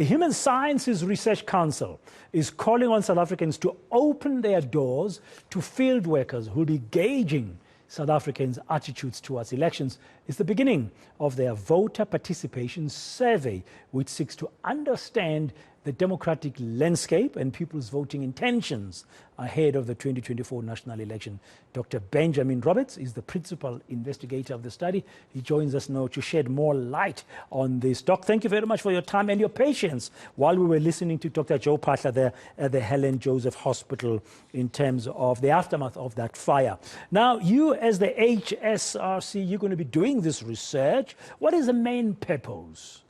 The Human Sciences Research Council is calling on South Africans to open their doors to field workers who will be gauging South Africans' attitudes towards elections. It's the beginning of their voter participation survey, which seeks to understand the democratic landscape and people's voting intentions ahead of the 2024 national election. Dr. Benjamin Roberts is the principal investigator of the study. He joins us now to shed more light on this. Doc, thank you very much for your time and your patience while we were listening to Dr. Joe Pasha there at the Helen Joseph Hospital in terms of the aftermath of that fire. Now, you as the HSRC, you're going to be doing this research. What is the main purpose?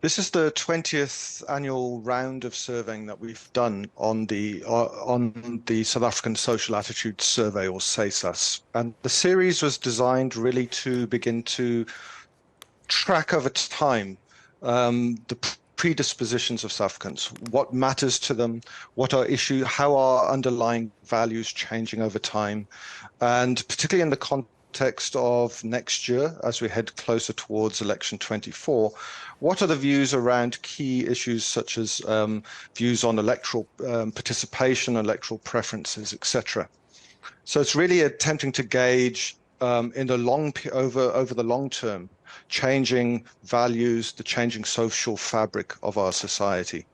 This is the 20th annual round of surveying that we've done on the South African Social Attitude Survey, or SASAS. And the series was designed really to begin to track over time the predispositions of South Africans, what matters to them, what are issues, how are underlying values changing over time, and particularly in the context of next year, as we head closer towards election 24, what are the views around key issues such as views on electoral participation, electoral preferences, etc. So it's really attempting to gauge in the over the long term, changing values, the changing social fabric of our society.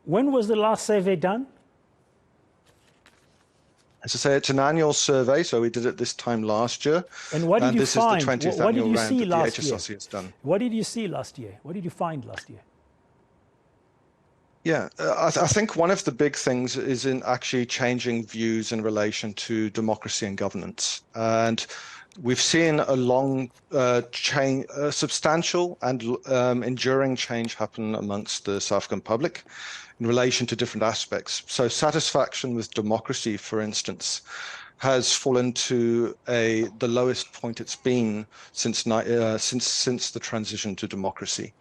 When was the last survey done? As I say, it's an annual survey, so we did it this time last year. And what did you find? This is the 20th what did annual you round see that the last HSRC year? has done. What did you see last year? What did you find last year? Yeah, I think one of the big things is in actually changing views in relation to democracy and governance. And we've seen a long substantial and enduring change happen amongst the South African public in relation to different aspects. So satisfaction with democracy, for instance, has fallen to the lowest point it's been since the transition to democracy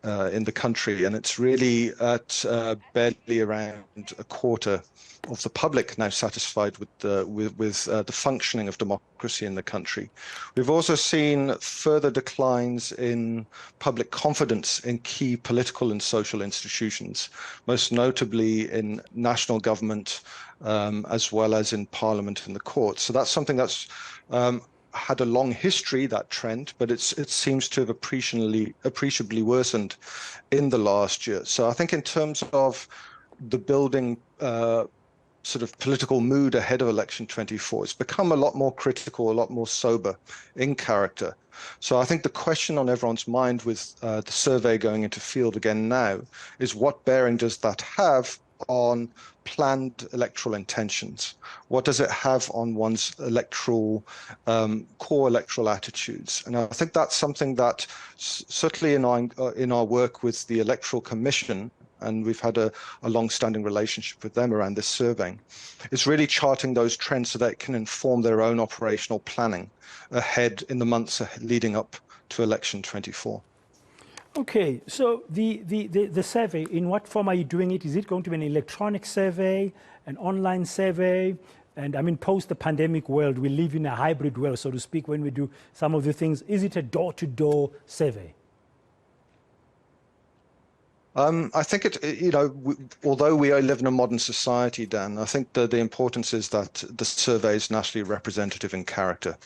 in the country, and it's really at barely around a quarter of the public now satisfied with the functioning of democracy in the country. We've also seen further declines in public confidence in key political and social institutions, most notably in national government, as well as in Parliament and the courts. So that's something that's had a long history, that trend, but it seems to have appreciably worsened in the last year. So I think in terms of the building sort of political mood ahead of election 24, it's become a lot more critical, a lot more sober in character. So I think the question on everyone's mind with the survey going into field again now is, what bearing does that have on planned electoral intentions? What does it have on one's electoral core electoral attitudes? And I think that's something that certainly in our work with the Electoral Commission, and we've had a long-standing relationship with them around this surveying, it's really charting those trends so that it can inform their own operational planning ahead in the months leading up to election 24. Okay, so the survey, in what form are you doing it? Is it going to be an electronic survey, an online survey? And I mean, post the pandemic world, we live in a hybrid world, so to speak, when we do some of the things. Is it a door-to-door survey? I think although we live in a modern society, Dan, I think that the importance is that the survey is nationally representative in character.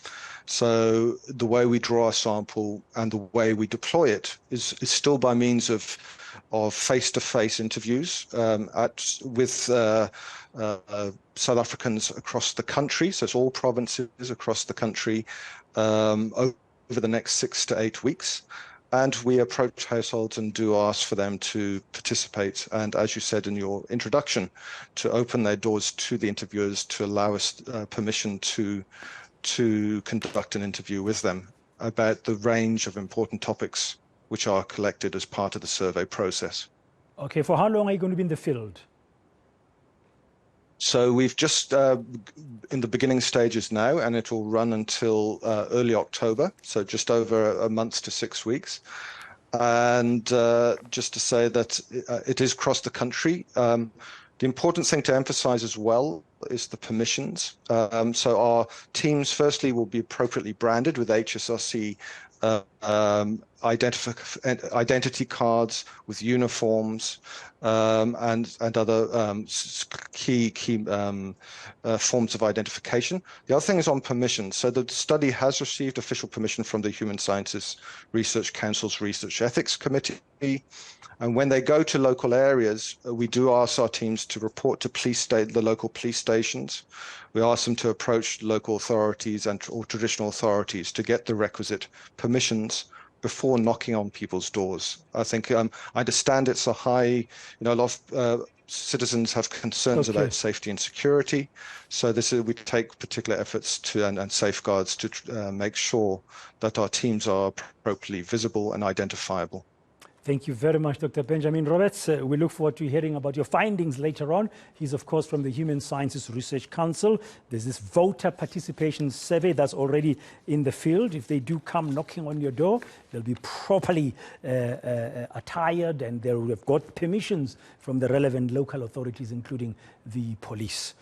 So the way we draw a sample and the way we deploy it is still by means of face-to-face interviews with South Africans across the country. So it's all provinces across the country over the next 6 to 8 weeks. And we approach households and do ask for them to participate. And as you said in your introduction, to open their doors to the interviewers, to allow us permission to conduct an interview with them about the range of important topics which are collected as part of the survey process. Okay, for how long are you going to be in the field? So we've just in the beginning stages now, and it will run until early October, so just over a month to 6 weeks. And just to say that it is across the country. The important thing to emphasize as well is the permissions. So our teams, firstly, will be appropriately branded with HSRC identity cards, with uniforms, and other key forms of identification. The other thing is on permission. So the study has received official permission from the Human Sciences Research Council's Research Ethics Committee. And when they go to local areas, we do ask our teams to report to the local police stations. We ask them to approach local authorities or traditional authorities to get the requisite permissions before knocking on people's doors. I think I understand it's a high, a lot of citizens have concerns about safety and security. So we take particular efforts and safeguards to make sure that our teams are appropriately visible and identifiable. Thank you very much, Dr. Benjamin Roberts. We look forward to hearing about your findings later on. He's, of course, from the Human Sciences Research Council. There's this voter participation survey that's already in the field. If they do come knocking on your door, they'll be properly attired, and they'll have got permissions from the relevant local authorities, including the police.